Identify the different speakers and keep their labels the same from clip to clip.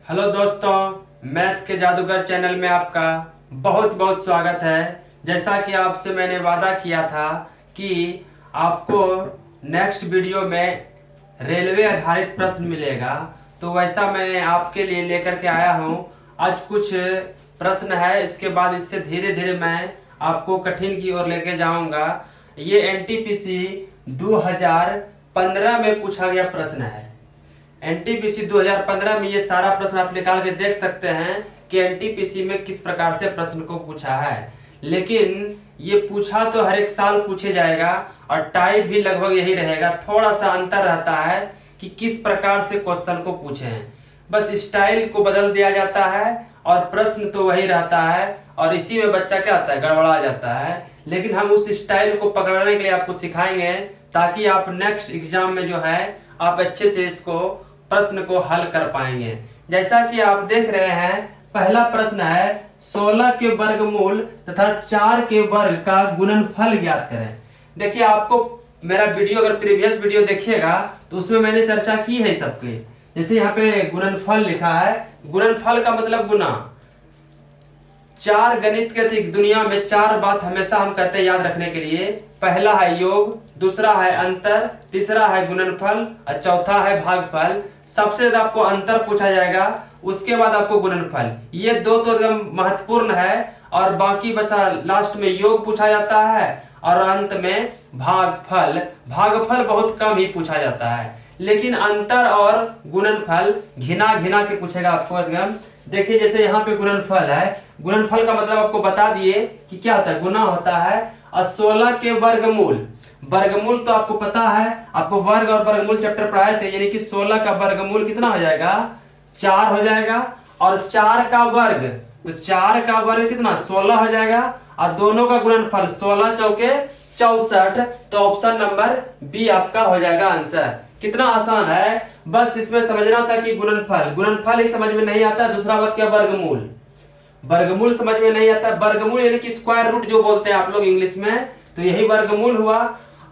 Speaker 1: Hello दोस्तों, math के जादूगर चैनल में आपका बहुत बहुत स्वागत है। जैसा कि आपसे मैंने वादा किया था कि आपको नेक्स्ट वीडियो में रेलवे आधारित प्रश्न मिलेगा, तो वैसा मैं आपके लिए लेकर के आया हूं। आज कुछ प्रश्न है, इसके बाद इससे धीरे धीरे मैं आपको कठिन की ओर लेके जाऊंगा। ये एनटीपीसी 2015 में पूछा गया प्रश्न है। एनटीपीसी 2015 में ये सारा प्रश्न आप निकाल के देख सकते हैं कि एनटीपीसी में किस प्रकार से प्रश्न को पूछा है। लेकिन ये पूछा तो हर एक साल पूछे जाएगा और टाइप भी लगभग यही रहेगा। थोड़ा सा अंतर रहता है कि किस प्रकार से क्वेश्चन को पूछे हैं, बस स्टाइल को बदल दिया जाता है और प्रश्न तो वही रहता है। और इसी में बच्चा क्या होता है, गड़बड़ा जाता है। लेकिन हम उस स्टाइल को पकड़ने के लिए आपको सिखाएंगे ताकि आप नेक्स्ट एग्जाम में जो है आप अच्छे से इसको प्रश्न को हल कर पाएंगे। जैसा कि आप देख रहे हैं, पहला प्रश्न है 16 के वर्गमूल तथा 4 के वर्ग का गुणनफल ज्ञात करें। देखिए, आपको मेरा वीडियो अगर प्रीवियस वीडियो देखिएगा तो उसमें मैंने चर्चा की है सबके। जैसे यहाँ पे गुणनफल लिखा है, गुणनफल का मतलब गुना। चार गणित के दुनिया में चार बात हमेशा हम कहते हैं याद रखने के लिए। पहला है योग, दूसरा है अंतर, तीसरा है गुणनफल और चौथा है भागफल। सबसे ज्यादा आपको अंतर पूछा जाएगा, उसके बाद आपको गुणनफल। ये दो तो एकदम महत्वपूर्ण है और बाकी बचा लास्ट में योग पूछा जाता है और अंत में भागफल। भागफल बहुत कम ही पूछा जाता है, लेकिन अंतर और गुणनफल घिना घिना के पूछेगा आपको एकदम। देखिए, जैसे यहाँ पे गुणनफल है, गुणनफल का मतलब आपको बता दिए कि क्या होता है, गुना होता है। और 16 के वर्गमूल, वर्गमूल तो आपको पता है, आपको वर्ग और वर्गमूल चैप्टर पढ़ाए थे। यानी कि 16 का वर्गमूल कितना हो जाएगा, 4 हो जाएगा। और 4 का वर्ग, तो 4 का वर्ग कितना, 16 हो जाएगा। और दोनों का गुणनफल 16 चौके 64। तो ऑप्शन नंबर बी आपका हो जाएगा आंसर। कितना आसान है, बस इसमें समझना था कि गुणनफल, गुणनफल ही समझ में नहीं आता। दूसरा बात क्या, वर्गमूल, वर्गमूल समझ में नहीं आता। वर्गमूल यानी कि स्क्वायर रूट जो बोलते हैं आप लोग इंग्लिश में, तो यही वर्गमूल हुआ।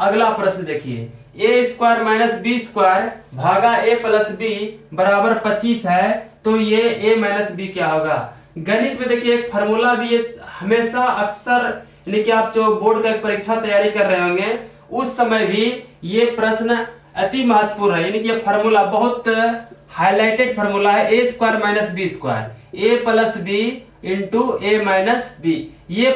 Speaker 1: अगला प्रश्न देखिए, ए स्क्वायर माइनस बी स्क्वायर भागा ए प्लस बी बराबर 25 है, तो ये ए माइनस बी क्या होगा। गणित में देखिए एक फॉर्मूला भी है, हमेशा अक्सर यानी कि आप जो बोर्ड का परीक्षा तैयारी कर रहे होंगे उस समय भी ये प्रश्न अति महत्वपूर्ण है। यानी कि ये फॉर्मूला बहुत हाईलाइटेड फॉर्मूला है, ए square minus B square, A plus B into A minus B. ये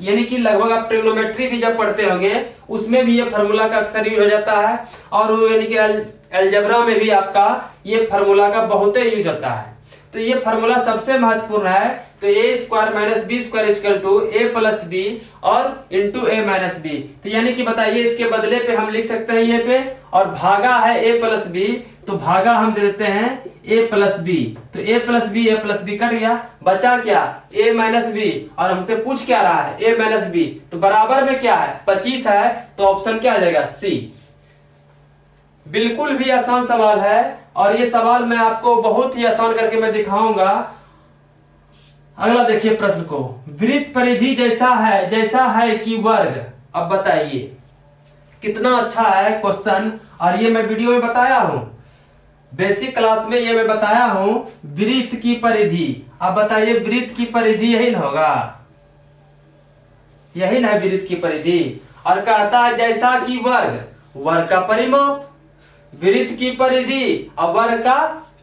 Speaker 1: यानी कि लगभग आप ट्रिग्नोमेट्री भी जब पढ़ते होंगे उसमें भी ये फॉर्मूला का अक्सर यूज हो जाता है। और यानी कि अलजेब्रा में भी आपका ये फॉर्मूला का बहुत यूज होता है। तो ये फॉर्मूला सबसे महत्वपूर्ण है। तो A square minus B square equal to A plus B और इंटू ए माइनस बी। तो यानी कि बताइए, इसके बदले पे हम लिख सकते हैं ये पे, और भागा है ए प्लस बी, तो भागा हम दे देते हैं ए प्लस बी। तो ए प्लस बी कट गया, बचा क्या, ए माइनस बी। और हमसे पूछ क्या रहा है, ए माइनस बी, तो बराबर में क्या है, 25 है। तो ऑप्शन क्या आ जाएगा, सी। बिल्कुल भी आसान सवाल है और ये सवाल मैं आपको बहुत ही आसान करके मैं दिखाऊंगा। अगला देखिए प्रश्न को, वृत्त परिधि जैसा है कि वर्ग। अब बताइए कितना अच्छा है क्वेश्चन, और ये मैं वीडियो में बताया हूं, बेसिक क्लास में ये मैं बताया हूं वृत्त की परिधि। अब बताइए वृत्त की परिधि यही ना होगा, यही ना है वृत्त की परिधि। और कहता है जैसा कि वर्ग, वर्ग का परिमाप, वृत्त की परिधि और वर्ग का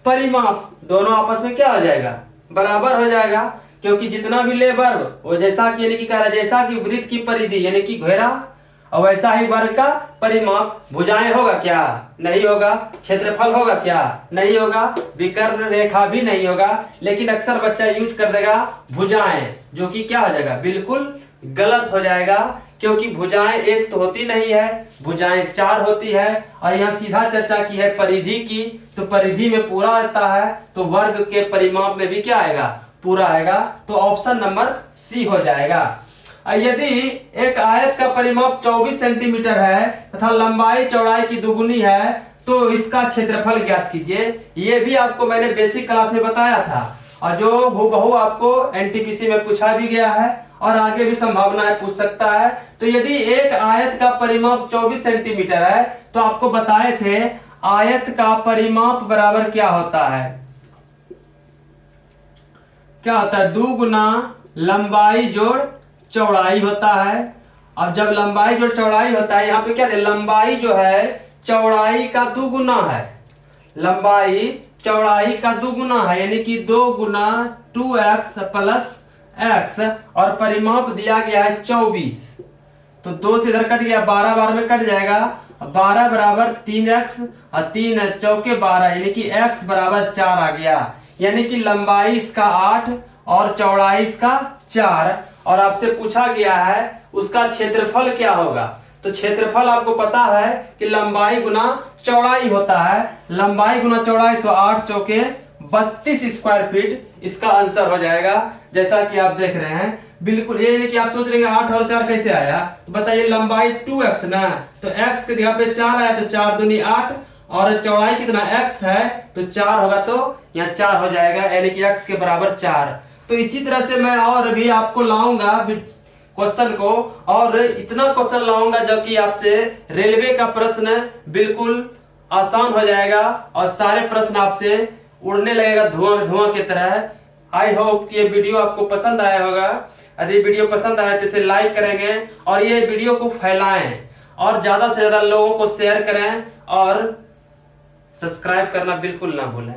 Speaker 1: परिमाप दोनों आपस में क्या हो जाएगा, बराबर हो जाएगा। क्योंकि जितना भी ले वर्ग वो जैसा कि यानी कि कह रहा है जैसा कि वृत्त की परिधि यानी कि घेरा, और वैसा ही वर्ग का परिमाप। भुजाएं होगा क्या, नहीं होगा। क्षेत्रफल होगा क्या, नहीं होगा। विकर्ण रेखा भी नहीं होगा। लेकिन अक्सर बच्चा यूज कर देगा भुजाएं, जो कि क्या हो जाएगा, बिल्कुल गलत हो जाएगा। क्योंकि भुजाएं एक तो होती नहीं है, भुजाएं 4 होती है। और यहाँ सीधा चर्चा की है परिधि की, तो परिधि में पूरा आता है, तो वर्ग के परिमाप में भी क्या आएगा, पूरा आएगा। तो ऑप्शन नंबर सी हो जाएगा। यदि एक आयत का परिमाप 24 सेंटीमीटर है तथा लंबाई चौड़ाई की दुगुनी है, तो इसका क्षेत्रफल ज्ञात कीजिए। ये भी आपको मैंने बेसिक क्लास में बताया था और जो हूबहू आपको एनटीपीसी में पूछा भी गया है और आगे भी संभावना है पूछ सकता है। तो यदि एक आयत का परिमाप 24 सेंटीमीटर है, तो आपको बताए थे आयत का परिमाप बराबर क्या होता है, क्या होता है, 2 गुना लंबाई जोड़ चौड़ाई होता है। अब जब लंबाई जोड़ चौड़ाई होता है, यहाँ पे क्या है, लंबाई जो है चौड़ाई का 2 गुना है, लंबाई चौड़ाई का 2 गुना है, यानी कि 2 गुना 2x प्लस x, और परिमाप दिया गया है 24। तो 2 से इधर कट गया, 12 12 में कट जाएगा, 12 बराबर 3x और 3 चौके 12, यानी कि x बराबर 4 आ गया। यानी कि लंबाई इसका 8 और चौड़ाई इसका 4, और आपसे पूछा गया है उसका क्षेत्रफल क्या होगा। तो क्षेत्रफल आपको पता है कि लंबाई गुना चौड़ाई होता है, लंबाई गुना चौड़ाई, तो 8 चौके 32 स्क्वायर फीट इसका आंसर हो जाएगा। जैसा कि आप देख रहे हैं, बिल्कुल ये नहीं कि आप सोच रहे हैं 8 और 4 कैसे आया, तो बताइए लंबाई 2x ना, तो x की जगह पे 4 आया, तो 4 दूनी 8, और चौड़ाई कितना x है तो 4 होगा, तो यहाँ 4 हो जाएगा, यानी कि x के बराबर 4। तो इसी तरह से मैं और भी आपको लाऊंगा क्वेश्चन को, और इतना क्वेश्चन लाऊंगा जब कि आपसे रेलवे का प्रश्न बिल्कुल आसान हो जाएगा और सारे प्रश्न आपसे उड़ने लगेगा धुआं धुआं की तरह। आई होप कि ये वीडियो आपको पसंद आया होगा। यदि वीडियो पसंद आया तो इसे लाइक करेंगे और ये वीडियो को फैलाएं और ज्यादा से ज्यादा लोगों को शेयर करें, और सब्सक्राइब करना बिल्कुल ना भूलें।